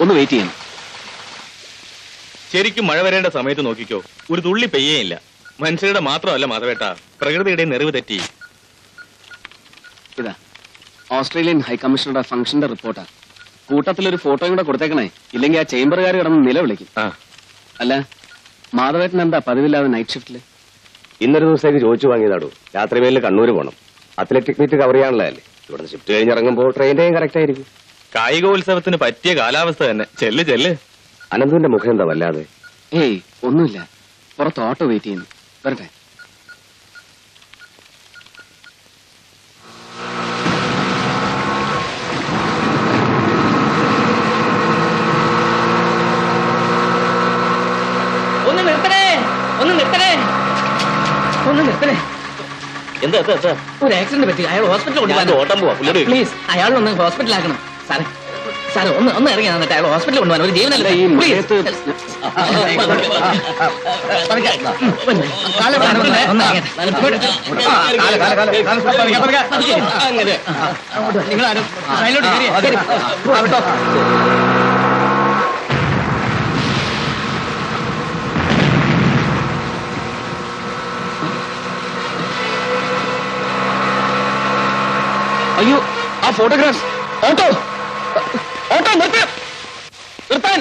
ഒന്ന് വെയിറ്റ് ചെയ്യണം. ശരിക്കും മഴ വരേണ്ട സമയത്ത് നോക്കിക്കോ, ഒരു തുള്ളി പെയ്യേയില്ല. മനുഷ്യരുടെ മാത്രമല്ല മാധവേട്ട, പ്രകൃതിയുടെ നിറവ് തെറ്റി. ഇതാ ഓസ്ട്രേലിയൻ ഹൈക്കമ്മീഷണറുടെ ഫംഗ്ഷന്റെ റിപ്പോർട്ടാ. കൂട്ടത്തിലൊരു ഫോട്ടോയും കൂടെ കൊടുത്തേക്കണേ, ഇല്ലെങ്കിൽ ആ ചേംബറുകാർ കിടന്ന് നിലവിളിക്കും. അല്ല മാധവേട്ടൻ എന്താ പതിവില്ലാതെ നൈറ്റ് ഷിഫ്റ്റില്? ഇന്നൊരു ദിവസത്തേക്ക് ചോദിച്ചു വാങ്ങിയതാടോ. രാത്രി വേലിൽ കണ്ണൂർ പോകണം. അത്ലറ്റിക് മീറ്റ് കവർ ചെയ്യാനുള്ളതല്ലേ. ഇവിടുന്ന് ഷിഫ്റ്റ് കഴിഞ്ഞിറങ്ങുമ്പോൾ ട്രെയിൻ കറക്റ്റ് ആയിരിക്കും. കായികോത്സവത്തിന് പറ്റിയ കാലാവസ്ഥ തന്നെ. ചെല്ല്. അനന്തുവിന്റെ മുഖം എന്താ വല്ലാതെ? ഏയ് ഒന്നുമില്ല, പുറത്ത് ഓട്ടോ വെയിറ്റ് ചെയ്യുന്നു. വരട്ടെ. എന്താ ഒരു ആക്സിഡന്റ് പറ്റി, അയാൾ ഹോസ്പിറ്റലിൽ ഓട്ടം പോവാ. പ്ലീസ് അയാളൊന്ന് ഹോസ്പിറ്റലാക്കണം സാറേ. സാറേ ഒന്ന് ഇറങ്ങി എന്നിട്ട് അയാൾ ഹോസ്പിറ്റലിൽ കൊണ്ടുപോകാൻ. ഒരു ജീവനല്ലേ. നിങ്ങളാരും അയ്യോ, ആ ഫോട്ടോഗ്രാഫ്. ഓട്ടോ നിർത്താൻ.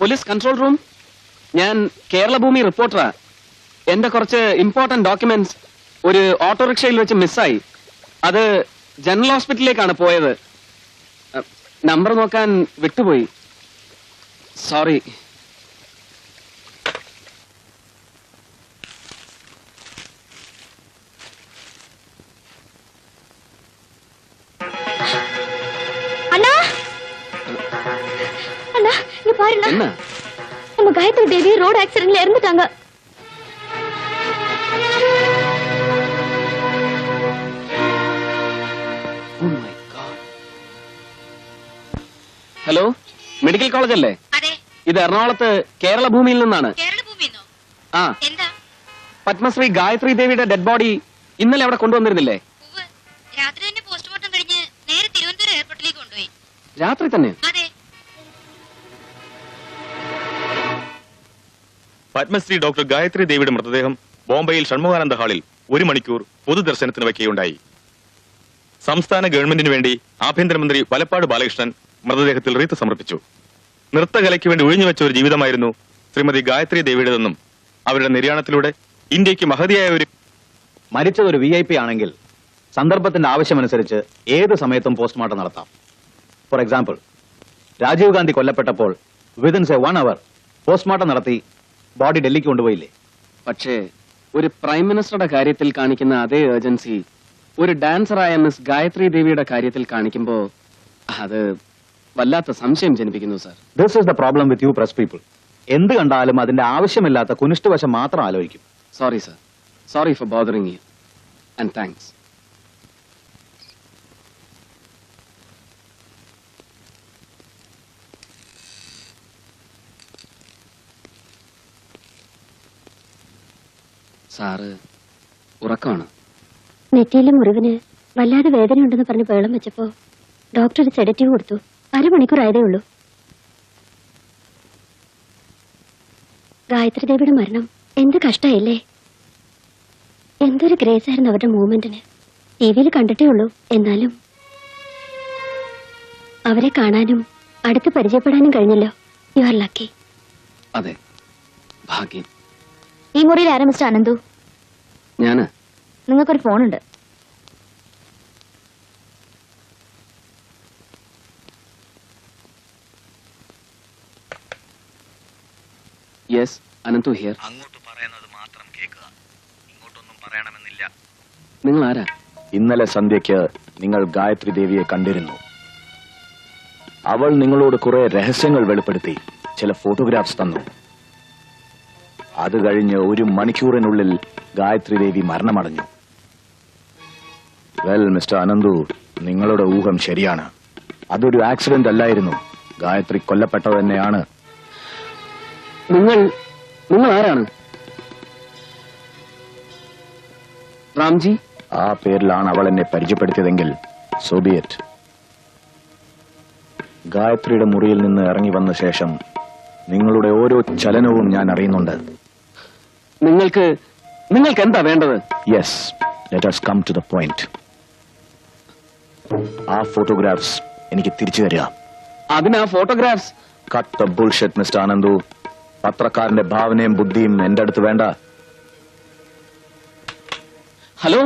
പോലീസ് കൺട്രോൾ റൂം, ഞാൻ കേരളഭൂമി റിപ്പോർട്ടറാ. എന്റെ കുറച്ച് ഇമ്പോർട്ടന്റ് ഡോക്യുമെന്റ്സ് ഒരു ഓട്ടോറിക്ഷയിൽ വെച്ച് മിസ്സായി. അത് ജനറൽ ഹോസ്പിറ്റലിലേക്കാണ് പോയത്. നമ്പർ നോക്കാൻ വിട്ടുപോയി. സോറി. பாருங்க, நம்ம காயத்ரி தேவி ரோட் ஆக்சிடென்ட்ல இறந்துட்டாங்க. ഹലോ, മെഡിക്കൽ കോളേജ് അല്ലേ? ഇത് എറണാകുളത്ത് കേരള ഭൂമിയിൽ നിന്നാണ്. ആ, പത്മശ്രീ ഗായത്രി ദേവിയുടെ ഡെഡ് ബോഡി ഇന്നലെ അവിടെ കൊണ്ടുവന്നിരുന്നില്ലേ? രാത്രി തന്നെ പോസ്റ്റ്മോർട്ടം കഴിഞ്ഞ് നേരെ തിരുവനന്തപുരം എയർപോർട്ടിലേക്ക് കൊണ്ടുപോയി. രാത്രി തന്നെ? പത്മശ്രീ ഡോക്ടർ ഗായത്രി ദേവിയുടെ മൃതദേഹം ബോംബെയിൽ ഷൺമുഖാനന്ദ ഹാളിൽ 1 മണിക്കൂർ പൊതുദർശനത്തിന് വയ്ക്കുകയുണ്ടായി. സംസ്ഥാന ഗവൺമെന്റിന് വേണ്ടി ആഭ്യന്തരമന്ത്രി വലപ്പാട് ബാലകൃഷ്ണൻ മൃതദേഹത്തിൽ റീത്ത് സമർപ്പിച്ചു. നൃത്തകലയ്ക്ക് വേണ്ടി ഒഴിഞ്ഞുവെച്ച ഒരു ജീവിതമായിരുന്നു ശ്രീമതി ഗായത്രി ദേവിയുടേതെന്നും അവരുടെ നിര്യാണത്തിലൂടെ ഇന്ത്യക്ക് മഹതിയായ ഒരു മരിച്ചതൊരു VIP ആണെങ്കിൽ സന്ദർഭത്തിന്റെ ആവശ്യമനുസരിച്ച് ഏത് സമയത്തും പോസ്റ്റ്മോർട്ടം നടത്താം. ഫോർ എക്സാമ്പിൾ, രാജീവ് ഗാന്ധി കൊല്ലപ്പെട്ടപ്പോൾ വിതിൻ 1 hour പോസ്റ്റ്മോർട്ടം നടത്തി ബോഡി ഡൽഹിക്ക് കൊണ്ടുപോയില്ലേ? പക്ഷേ ഒരു പ്രൈം മിനിസ്റ്ററുടെ കാര്യത്തിൽ കാണിക്കുന്ന അതേ ഏർജൻസി ഒരു ഡാൻസറായ മിസ് ഗായത്രി ദേവിയുടെ കാര്യത്തിൽ കാണിക്കുമ്പോ അത് വല്ലാത്ത സംശയം ജനിപ്പിക്കുന്നു sir. This is the problem with you press people. എന്ത് കണ്ടാലും അതിന്റെ ആവശ്യമില്ലാത്ത കുനിഷ്ഠവശം മാത്രം ആലോചിക്കും. Sorry sir, sorry for bothering you and thanks. Sir ഉറക്കമാണ്. നെറ്റിയിലെ മുറിവിന് വല്ലാതെ വേദനയുണ്ടെന്ന് പറഞ്ഞ് വെള്ളം വെച്ചപ്പോ ഡോക്ടർ ഒരു സെഡറ്റീവ് കൊടുത്തു. 1/2 മണിക്കൂർ ആയതേ ഉള്ളൂ. ഗായത്രി ദേവിയുടെ മരണം എന്ത് കഷ്ടമായില്ലേ. എന്തൊരു ഗ്രേസ് ആയിരുന്നു അവരുടെ മൂവ്മെന്റിന്. ടിവിയിൽ കണ്ടിട്ടേ ഉള്ളൂ. എന്നാലും അവരെ കാണാനും അടുത്ത് പരിചയപ്പെടാനും കഴിഞ്ഞല്ലോ. You are lucky. അതെ, ഭാഗ്യം. ഈ മുറിയിൽ ആരാ മിസ്റ്റർ അനന്തു? ഞാന്. നിങ്ങൾക്കൊരു ഫോണുണ്ട്. Yes, Ananthu here. അങ്ങോട്ട് പറയുന്നത് മാത്രം കേൾക്കുക, ഇങ്ങോട്ടൊന്നും പറയണമെന്നില്ല. നിങ്ങൾ ആരാ? ഇന്നലെ സന്ധ്യയ്ക്ക് നിങ്ങൾ ഗായത്രി ദേവിയെ കണ്ടിരുന്നു. അവൾ നിങ്ങളോട് കുറെ രഹസ്യങ്ങൾ വെളിപ്പെടുത്തി ചില ഫോട്ടോഗ്രാഫ്സ് തന്നു. അത് കഴിഞ്ഞ് 1 മണിക്കൂറിനുള്ളിൽ ഗായത്രി ദേവി മരണമടഞ്ഞു. വെൽ മിസ്റ്റർ അനന്തു, നിങ്ങളുടെ ഊഹം ശരിയാണ്. അതൊരു ആക്സിഡന്റ് അല്ലായിരുന്നു. ഗായത്രി കൊല്ലപ്പെട്ടത് തന്നെയാണ്. നിങ്ങൾ ആരാണ്? റാംജി? ആ പേരിലാണ് അവൾ എന്നെ പരിചയപ്പെടുത്തിയതെങ്കിൽ സോബിയറ്റ്. ഗായത്രിയുടെ മുറിയിൽ നിന്ന് ഇറങ്ങി വന്ന ശേഷം നിങ്ങളുടെ ഓരോ ചലനവും ഞാൻ അറിയുന്നുണ്ട്. നിങ്ങൾക്ക് എന്താ വേണ്ടത്? Yes, let us come to the point. ആ ഫോട്ടോഗ്രാഫ്സ് എനിക്ക് തിരിച്ചു തരിക. അതിനാ photographs? Cut the bullshit mister Anandu. പത്രക്കാരന്റെ ഭാവനയും ബുദ്ധിയും എന്റെ അടുത്ത് വേണ്ട. ഹലോ,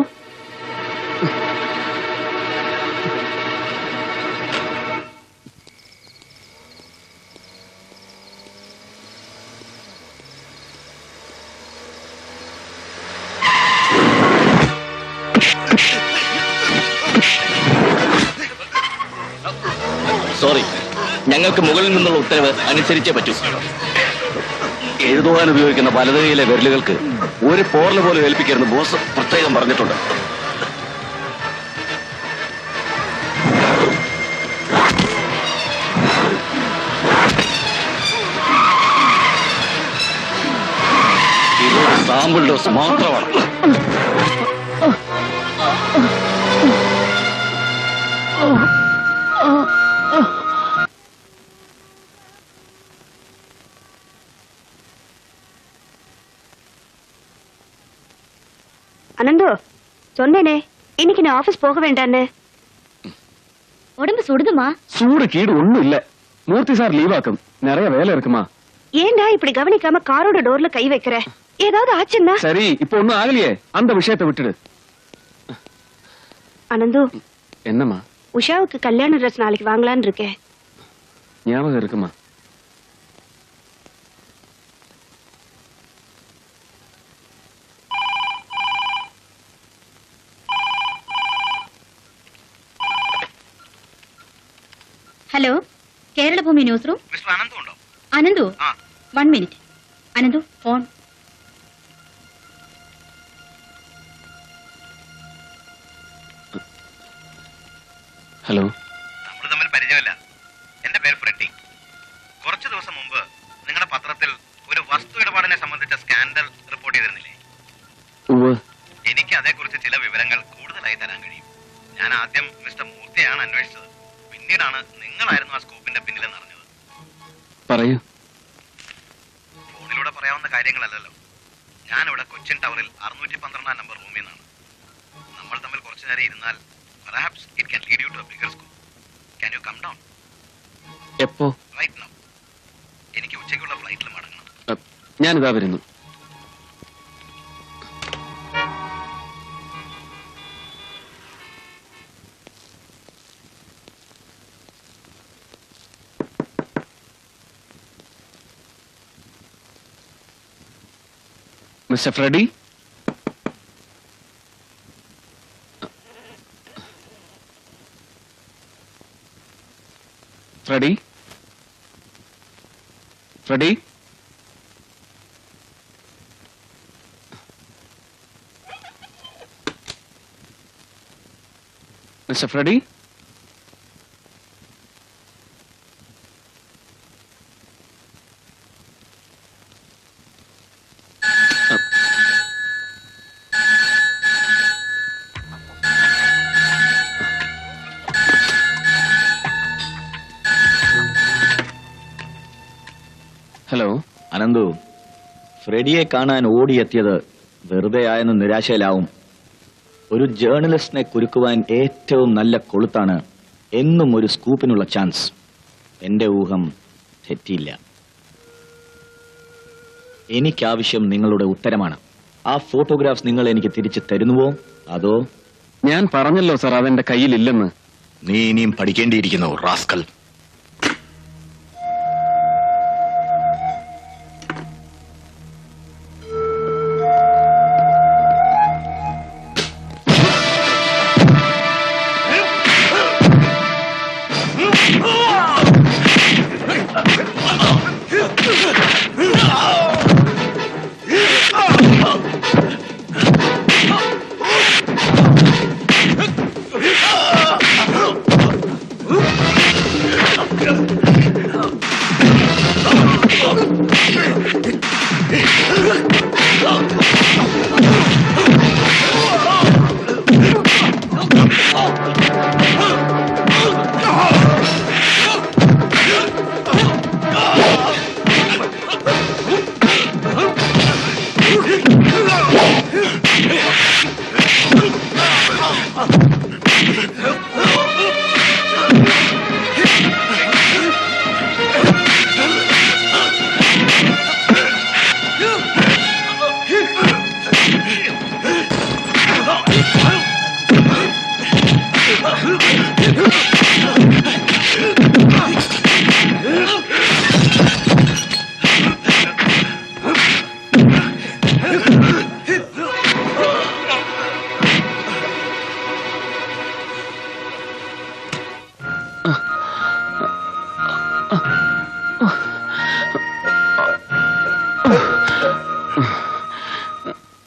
സോറി, ഞങ്ങൾക്ക് മുകളിൽ നിന്നുള്ള ഉത്തരവ് അനുസരിച്ചേ പറ്റൂ. എഴുതുവാൻ ഉപയോഗിക്കുന്ന വലതുകൈയിലെ വിരലുകൾക്ക് ഒരു പോറൽ പോലും ഏൽപ്പിക്കരുത് ബോസ് പ്രത്യേകം പറഞ്ഞിട്ടുണ്ട്. ഇതൊരു സാമ്പിൾ ഡോസ് മാത്രമാണ്. அனந்து சொன்னேனே இன்னைக்கு நான் ஆபீஸ் போக வேண்டான்னு. உடம்பு சுடுதுமா? சூடு கீடு ஒண்ணும் இல்ல. மூர்த்தி சார் லீவ் ஆக்கும், நிறைய வேலை இருக்குமா. ஏன்டா இப்படி கவனிக்காம காரோட டோர்ல கை வைக்கிற? ஏதாவது ஆச்சுன்னா? சரி, இப்போ ஒண்ணும் ஆகலையே, அந்த விஷயத்தை விட்டுடு. அனந்து, என்னம்மா? உஷாவுக்கு கல்யாண ட்ரெஸ் நாளைக்கு வாங்கலான்னு இருக்கேன். ஞாபகம் இருக்குமா? Hello, Keralabhoomi news room. Mister Ananthu ഉണ്ടോ? Ananthu, 1 minute. Ananthu, phone. Hello. നമ്മൾ തമ്മിൽ പരിചയമില്ല. എന്റെ പേര് ഫ്രെഡി. കുറച്ചു ദിവസം മുമ്പ് നിങ്ങളുടെ പത്രത്തിൽ ഒരു വസ്തു ഇടപാടിനെ സംബന്ധിച്ച സ്കാൻഡൽ റിപ്പോർട്ട് ചെയ്തിരുന്നില്ലേ? എനിക്ക് അതേക്കുറിച്ച് ചില വിവരങ്ങൾ കൂടുതലായി തരാൻ കഴിയും. ഞാൻ ആദ്യം മിസ്റ്റർ മൂർത്തിയാണ് അന്വേഷിച്ചത്. പിന്നീടാണ് നിങ്ങളായിരുന്നു ആ സ്കൂപ്പിന്റെ പിന്നിലെന്ന് അറിഞ്ഞത്. പറയൂ. ഫോണിലൂടെ പറയാവുന്ന കാര്യങ്ങളല്ലല്ലോ. ഞാനിവിടെ കൊച്ചിൻ ടവറിൽ 612 നമ്പർ റൂമിൽ നിന്നാണ്. നമ്മൾ തമ്മിൽ കുറച്ചു നേരം ഇരുന്നാൽ perhaps it can lead you to a bigger scope. Can you come down? എപ്പോ? Right now. എനിക്ക് ഉച്ചയ്ക്കുള്ള ഫ്ലൈറ്റിൽ മടങ്ങണം. ഞാനിതാ വരുന്നു. Mister Freddy, Freddy, Freddy, mister Freddy. Hello. Ananthu, ഫ്രെഡിയെ കാണാൻ ഓടിയെത്തിയത് വെറുതെ ആയെന്ന് നിരാശയിലാവും. ഒരു ജേർണലിസ്റ്റിനെ കുരുക്കുവാൻ ഏറ്റവും നല്ല കൊളുത്താണ് എന്നും ഒരു സ്കൂപ്പിനുള്ള ചാൻസ്. എന്റെ ഊഹം തെറ്റിയില്ല. എനിക്കാവശ്യം നിങ്ങളുടെ ഉത്തരമാണ്. ആ ഫോട്ടോഗ്രാഫ്സ് നിങ്ങൾ എനിക്ക് തിരിച്ചു തരുന്നുവോ അതോ? ഞാൻ പറഞ്ഞല്ലോ സാർ, അതെന്റെ കയ്യിലില്ലെന്ന്. നീ ഇനിയും പഠിക്കേണ്ടിയിരിക്കുന്നു റാസ്കൽ.